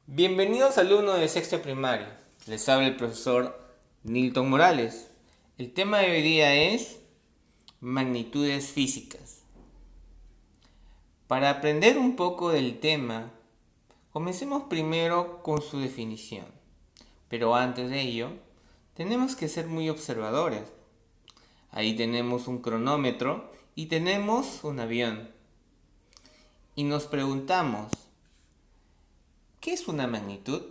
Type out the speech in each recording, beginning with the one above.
Bienvenidos alumnos de sexto primario. Les habla el profesor Nilton Morales. El tema de hoy día es magnitudes físicas. Para aprender un poco del tema, comencemos primero con su definición. Pero antes de ello, tenemos que ser muy observadores. Ahí tenemos un cronómetro y tenemos un avión. Y nos preguntamos, ¿qué es una magnitud?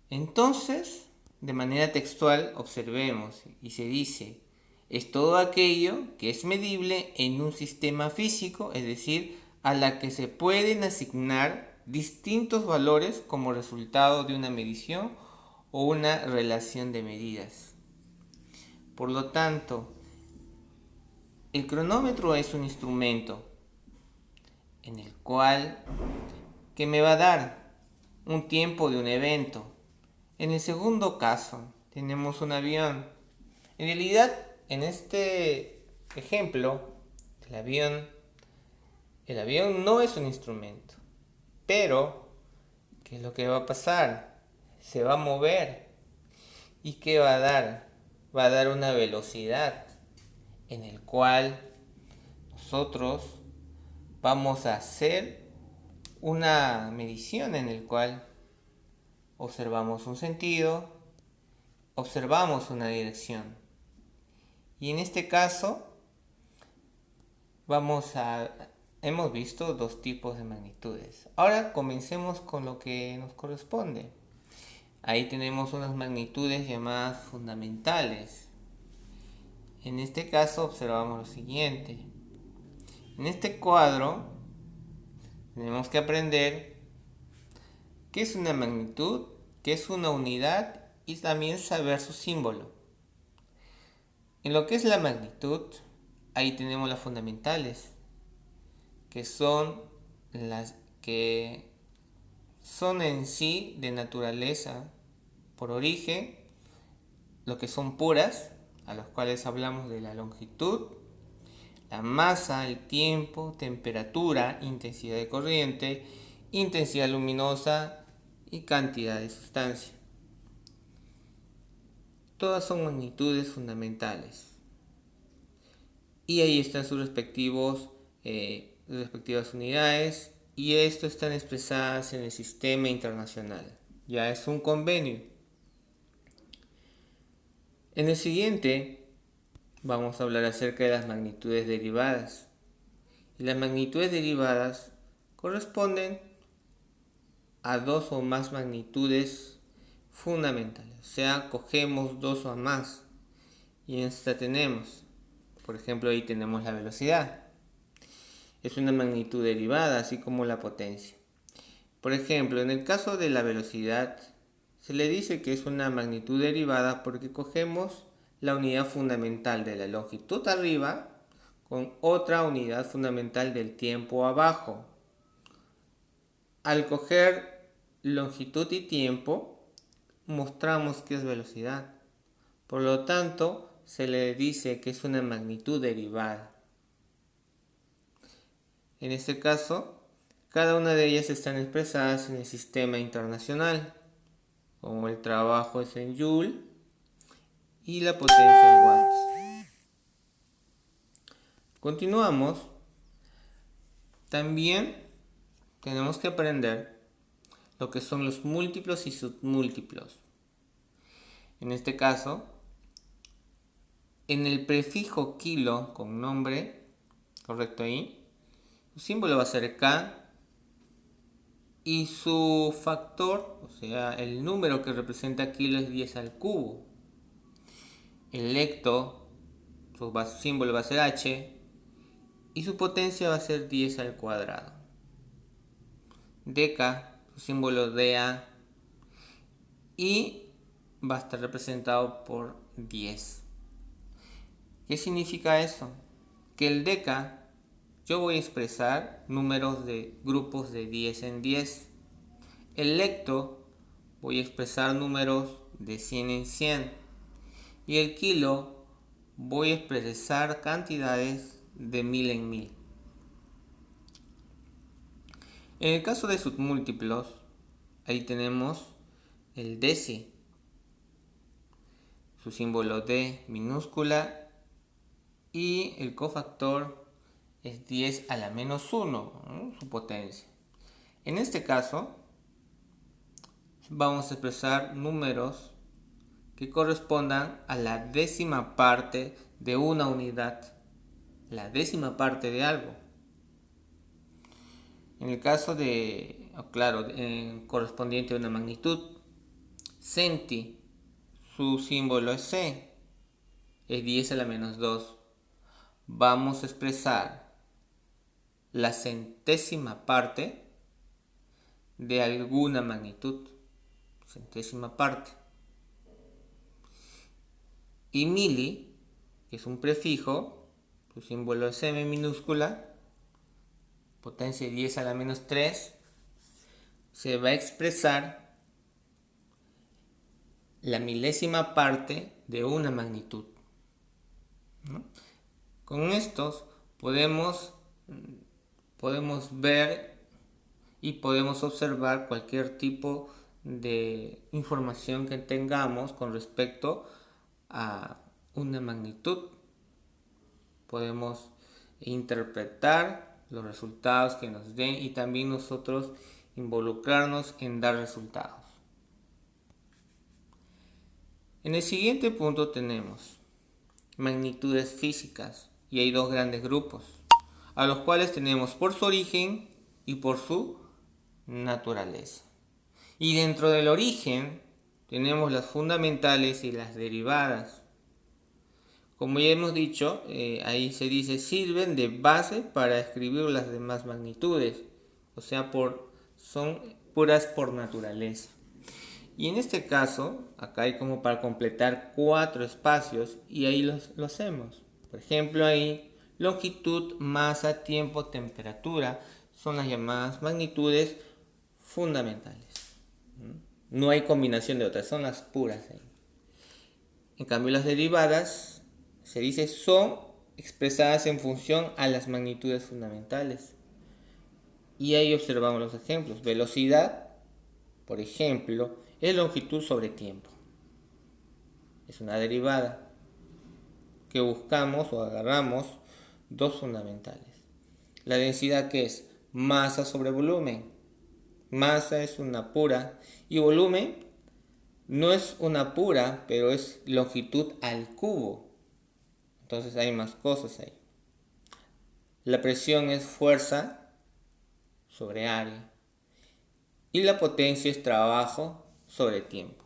Entonces, de manera textual, observemos y se dice, es todo aquello que es medible en un sistema físico, es decir, a la que se pueden asignar distintos valores como resultado de una medición o una relación de medidas. Por lo tanto, el cronómetro es un instrumento en el cual que me va a dar un tiempo de un evento. En el segundo caso, tenemos un avión. En realidad, en este ejemplo, el avión, el avión no es un instrumento. Pero, ¿qué es lo que va a pasar? Se va a mover. ¿Y qué va a dar? Va a dar una velocidad en el cual nosotros vamos a hacer una medición en el cual observamos un sentido, observamos una dirección. Y en este caso hemos visto dos tipos de magnitudes. Ahora comencemos con lo que nos corresponde. Ahí tenemos unas magnitudes llamadas fundamentales. En este caso observamos lo siguiente. En este cuadro tenemos que aprender qué es una magnitud, qué es una unidad y también saber su símbolo. En lo que es la magnitud, ahí tenemos las fundamentales, que son las que son en sí de naturaleza, por origen, lo que son puras, a los cuales hablamos de la longitud, la masa, el tiempo, temperatura, intensidad de corriente, intensidad luminosa y cantidad de sustancia. Todas son magnitudes fundamentales. Y ahí están sus respectivas unidades, y esto están expresadas en el sistema internacional. Ya es un convenio. En el siguiente vamos a hablar acerca de las magnitudes derivadas. Y las magnitudes derivadas corresponden a dos o más magnitudes fundamentales. O sea, cogemos dos o más. Y en esta tenemos, por ejemplo, ahí tenemos la velocidad. Es una magnitud derivada, así como la potencia. Por ejemplo, en el caso de la velocidad, se le dice que es una magnitud derivada porque cogemos la unidad fundamental de la longitud arriba con otra unidad fundamental del tiempo abajo. Al coger longitud y tiempo, mostramos que es velocidad. Por lo tanto, se le dice que es una magnitud derivada. En este caso, cada una de ellas están expresadas en el sistema internacional, como el trabajo es en Joule y la potencia en watts. Continuamos. También tenemos que aprender lo que son los múltiplos y submúltiplos. En este caso, en el prefijo kilo con nombre, correcto ahí, su símbolo va a ser K y su factor, o sea, el número que representa kilo es 10 al cubo. El hecto, su símbolo va a ser H y su potencia va a ser 10 al cuadrado. Deca, su símbolo DA, y va a estar representado por 10. ¿Qué significa eso? Que el deca, yo voy a expresar números de grupos de 10 en 10. El hecto, voy a expresar números de 100 en 100. Y el kilo, voy a expresar cantidades de 1000 en 1000. En el caso de submúltiplos, ahí tenemos el deci, su símbolo D minúscula, y el cofactor es 10 a la menos 1, ¿no? Su potencia. En este caso, vamos a expresar números que correspondan a la décima parte de una unidad, la décima parte de algo. En el caso de, claro, correspondiente a una magnitud, centi, su símbolo es C, es 10 a la menos 2. Vamos a expresar la centésima parte de alguna magnitud, centésima parte. Y mili, que es un prefijo, su símbolo es M minúscula, potencia 10 a la menos 3, se va a expresar la milésima parte de una magnitud, ¿no? Con estos podemos ver y podemos observar cualquier tipo de información que tengamos con respecto a una magnitud. Podemos interpretar los resultados que nos den y también nosotros involucrarnos en dar resultados. En el siguiente punto tenemos magnitudes físicas y hay dos grandes grupos, a los cuales tenemos por su origen y por su naturaleza. Y dentro del origen tenemos las fundamentales y las derivadas. Como ya hemos dicho, ahí se dice sirven de base para escribir las demás magnitudes, o sea, son puras por naturaleza. Y en este caso, acá hay como para completar 4 espacios y ahí lo hacemos. Por ejemplo, ahí longitud, masa, tiempo, temperatura son las llamadas magnitudes fundamentales. No hay combinación de otras, son las puras ahí. En cambio, las derivadas se dice son expresadas en función a las magnitudes fundamentales. Y ahí observamos los ejemplos. Velocidad, por ejemplo, es longitud sobre tiempo. Es una derivada que buscamos o agarramos dos fundamentales. La densidad, que es masa sobre volumen. Masa es una pura y volumen no es una pura, pero es longitud al cubo. Entonces hay más cosas ahí. La presión es fuerza sobre área. Y la potencia es trabajo sobre tiempo.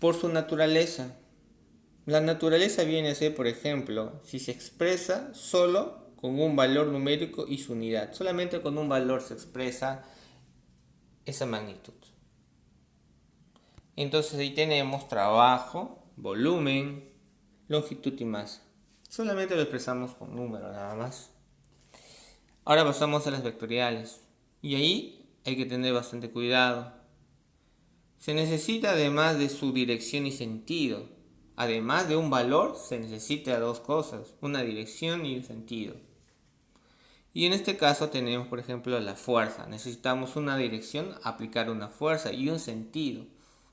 Por su naturaleza. La naturaleza viene a ser, por ejemplo, si se expresa solo con un valor numérico y su unidad. Solamente con un valor se expresa esa magnitud. Entonces ahí tenemos trabajo, volumen, longitud y masa. Solamente lo expresamos con números nada más. Ahora pasamos a las vectoriales. Y ahí hay que tener bastante cuidado. Se necesita, además de su dirección y sentido, además de un valor, se necesita dos cosas, una dirección y un sentido. Y en este caso tenemos, por ejemplo, la fuerza. Necesitamos una dirección, aplicar una fuerza y un sentido.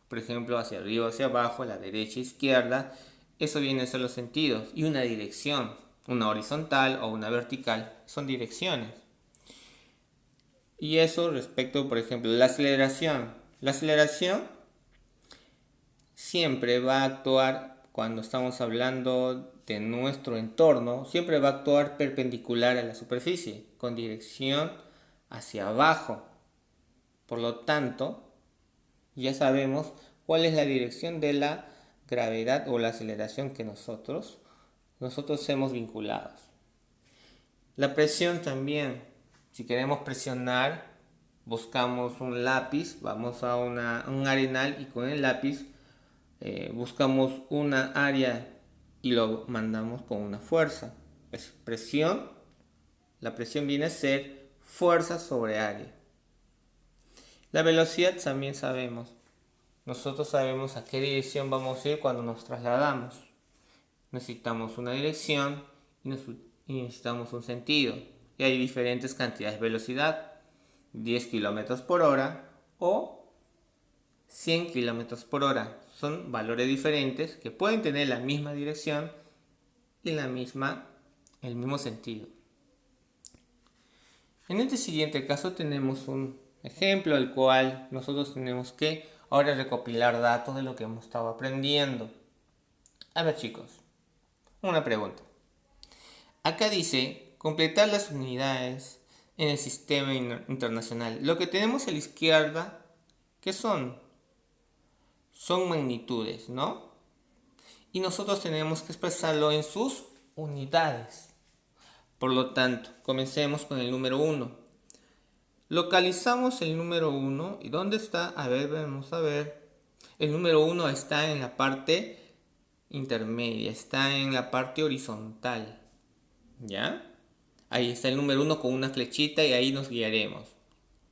Por ejemplo, hacia arriba, hacia abajo, la derecha, izquierda. Eso viene a ser los sentidos. Y una dirección, una horizontal o una vertical, son direcciones. Y eso respecto, por ejemplo, la aceleración. La aceleración siempre va a actuar, cuando estamos hablando de nuestro entorno, siempre va a actuar perpendicular a la superficie, con dirección hacia abajo. Por lo tanto, ya sabemos cuál es la dirección de la gravedad o la aceleración que nosotros hemos vinculado. La presión también. Si queremos presionar, buscamos un lápiz, vamos a un arenal y con el lápiz buscamos una área y lo mandamos con una fuerza. Es presión. La presión viene a ser fuerza sobre área. La velocidad también sabemos. Nosotros sabemos a qué dirección vamos a ir cuando nos trasladamos. Necesitamos una dirección y necesitamos un sentido. que hay diferentes cantidades de velocidad, 10 kilómetros por hora o 100 kilómetros por hora. Son valores diferentes que pueden tener la misma dirección y el mismo sentido. En este siguiente caso tenemos un ejemplo al cual nosotros tenemos que ahora recopilar datos de lo que hemos estado aprendiendo. A ver, chicos, una pregunta. Acá dice completar las unidades en el sistema internacional. Lo que tenemos a la izquierda, ¿qué son? Son magnitudes, ¿no? Y nosotros tenemos que expresarlo en sus unidades. Por lo tanto, comencemos con el número 1. Localizamos el número 1. ¿Y dónde está? A ver, vamos a ver. El número 1 está en la parte intermedia, está en la parte horizontal. ¿Ya? Ahí está el número 1 con una flechita y ahí nos guiaremos.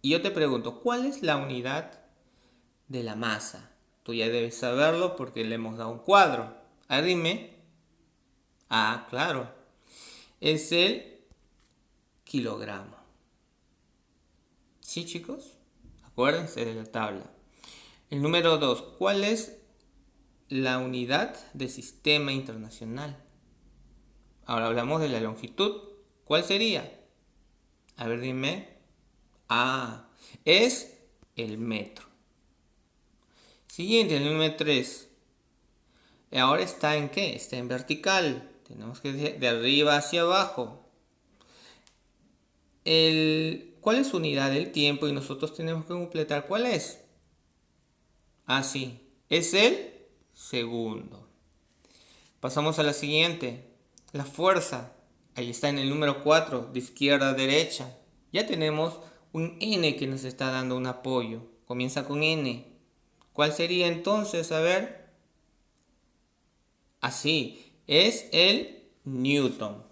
Y yo te pregunto, ¿cuál es la unidad de la masa? Tú ya debes saberlo porque le hemos dado un cuadro. A ver, dime. Ah, claro. Es el kilogramo. ¿Sí, chicos? Acuérdense de la tabla. El número 2. ¿Cuál es la unidad de sistema internacional? Ahora hablamos de la longitud. ¿Cuál sería? A ver, dime. Ah, es el metro. Siguiente, el número 3. Ahora está en ¿qué? Está en vertical. Tenemos que ir de arriba hacia abajo. ¿Cuál es su unidad del tiempo? Y nosotros tenemos que completar. ¿Cuál es? Ah, sí. Es el segundo. Pasamos a la siguiente. La fuerza. Ahí está en el número 4, de izquierda a derecha. Ya tenemos un N que nos está dando un apoyo. Comienza con N. ¿Cuál sería entonces? A ver. Así, es el Newton.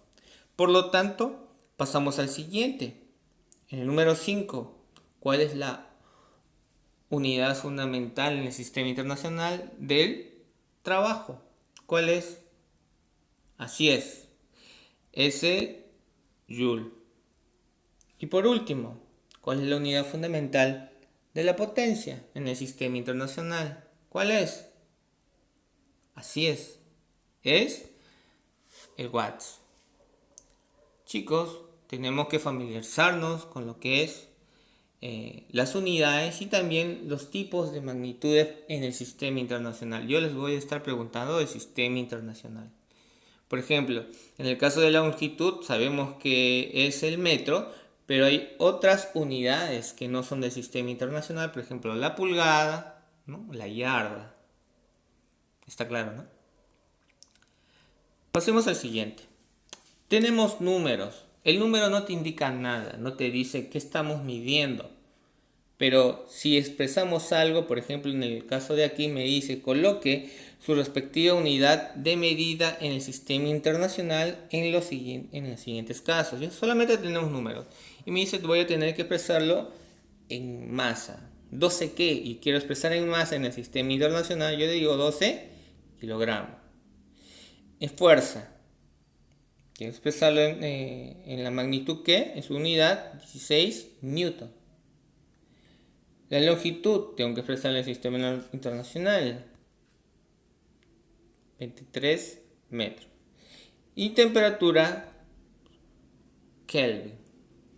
Por lo tanto, pasamos al siguiente. En el número 5, ¿cuál es la unidad fundamental en el sistema internacional del trabajo? ¿Cuál es? Así es el Joule. Y por último, ¿cuál es la unidad fundamental de la potencia en el sistema internacional? ¿Cuál es? Así es el watts. Chicos, tenemos que familiarizarnos con lo que es las unidades y también los tipos de magnitudes en el sistema internacional. Yo les voy a estar preguntando del sistema internacional. Por ejemplo, en el caso de la longitud sabemos que es el metro, pero hay otras unidades que no son del sistema internacional, por ejemplo la pulgada, ¿no? La yarda. Está claro, ¿no? Pasemos al siguiente. Tenemos números. El número no te indica nada, no te dice qué estamos midiendo. Pero si expresamos algo, por ejemplo en el caso de aquí me dice coloque su respectiva unidad de medida en el sistema internacional en los siguientes casos. ¿Ya? Solamente tenemos números. Y me dice que voy a tener que expresarlo en masa. 12 qué, y quiero expresar en masa en el sistema internacional, yo le digo 12 kilogramos. En fuerza. Quiero expresarlo en la magnitud que, en su unidad, 16 newton. La longitud, tengo que expresarla en el sistema internacional, 23 metros. Y temperatura, Kelvin,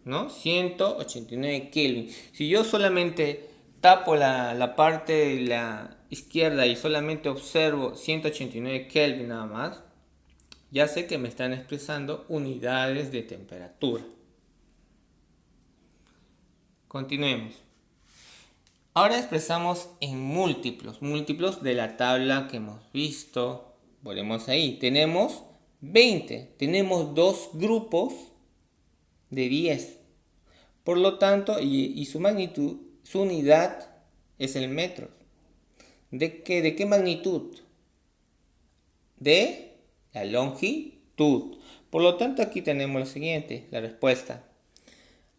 ¿no? 189 Kelvin. Si yo solamente tapo la parte de la izquierda y solamente observo 189 Kelvin nada más, ya sé que me están expresando unidades de temperatura. Continuemos. Ahora expresamos en múltiplos de la tabla que hemos visto. Volvemos ahí. Tenemos 20. Tenemos dos grupos de 10. Por lo tanto, y su magnitud, su unidad es el metro. ¿De qué magnitud? De la longitud. Por lo tanto, aquí tenemos lo siguiente, la respuesta.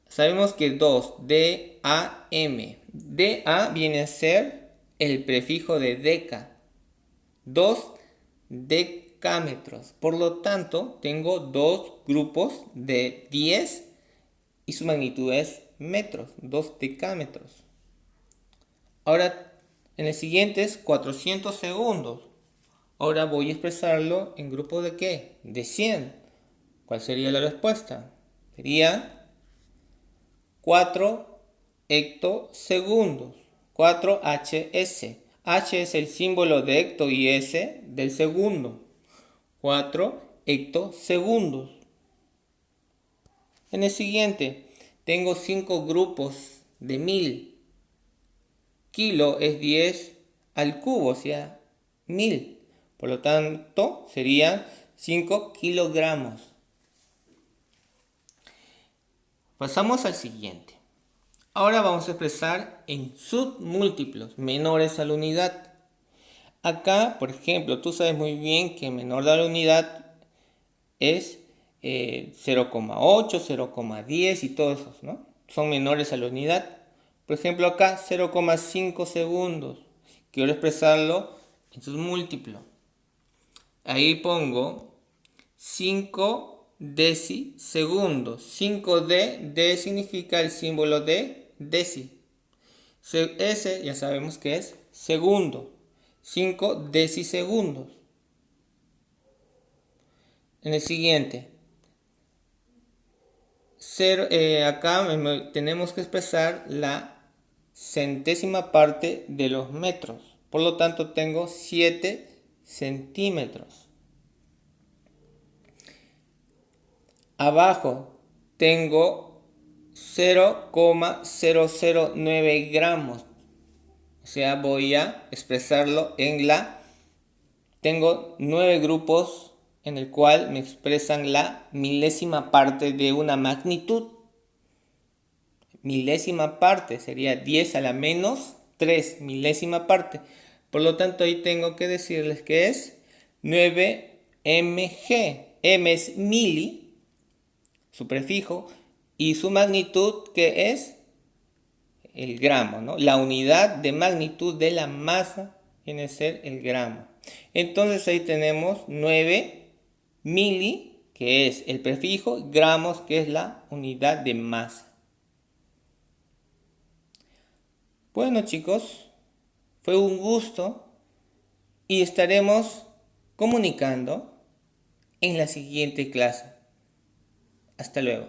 Sabemos que 2, D-A-M. DA viene a ser el prefijo de deca. 2 decámetros. Por lo tanto, tengo dos grupos de 10 y su magnitud es metros, 2 decámetros. Ahora, en el siguiente es 400 segundos. Ahora voy a expresarlo en grupo de ¿qué? De 100. ¿Cuál sería la respuesta? Sería 4 hectosegundos. 4 HS. H es el símbolo de hecto y S del segundo. 4 hectosegundos. En el siguiente, tengo 5 grupos de 1000. Kilo es 10 al cubo, o sea, 1000. Por lo tanto, serían 5 kilogramos. Pasamos al siguiente. Ahora vamos a expresar en submúltiplos menores a la unidad. Acá, por ejemplo, tú sabes muy bien que menor de la unidad es 0,8, 0,10 y todos esos, ¿no? Son menores a la unidad. Por ejemplo, acá 0,5 segundos. Quiero expresarlo en submúltiplo. Ahí pongo 5 decisegundos. 5D significa el símbolo de deci. S ya sabemos que es segundo. 5 decisegundos. En el siguiente. Acá tenemos que expresar la centésima parte de los metros. Por lo tanto, tengo 7 centímetros. Abajo tengo 0,009 gramos. O sea, voy a expresarlo en Tengo 9 grupos en el cual me expresan la milésima parte de una magnitud. Milésima parte sería 10 a la menos 3, milésima parte. Por lo tanto, ahí tengo que decirles que es 9 mg. M es mili, su prefijo, y su magnitud, que es el gramo, ¿no? La unidad de magnitud de la masa viene a ser el gramo. Entonces ahí tenemos 9 mili, que es el prefijo, gramos, que es la unidad de masa. Bueno, chicos, fue un gusto y estaremos comunicando en la siguiente clase. Hasta luego.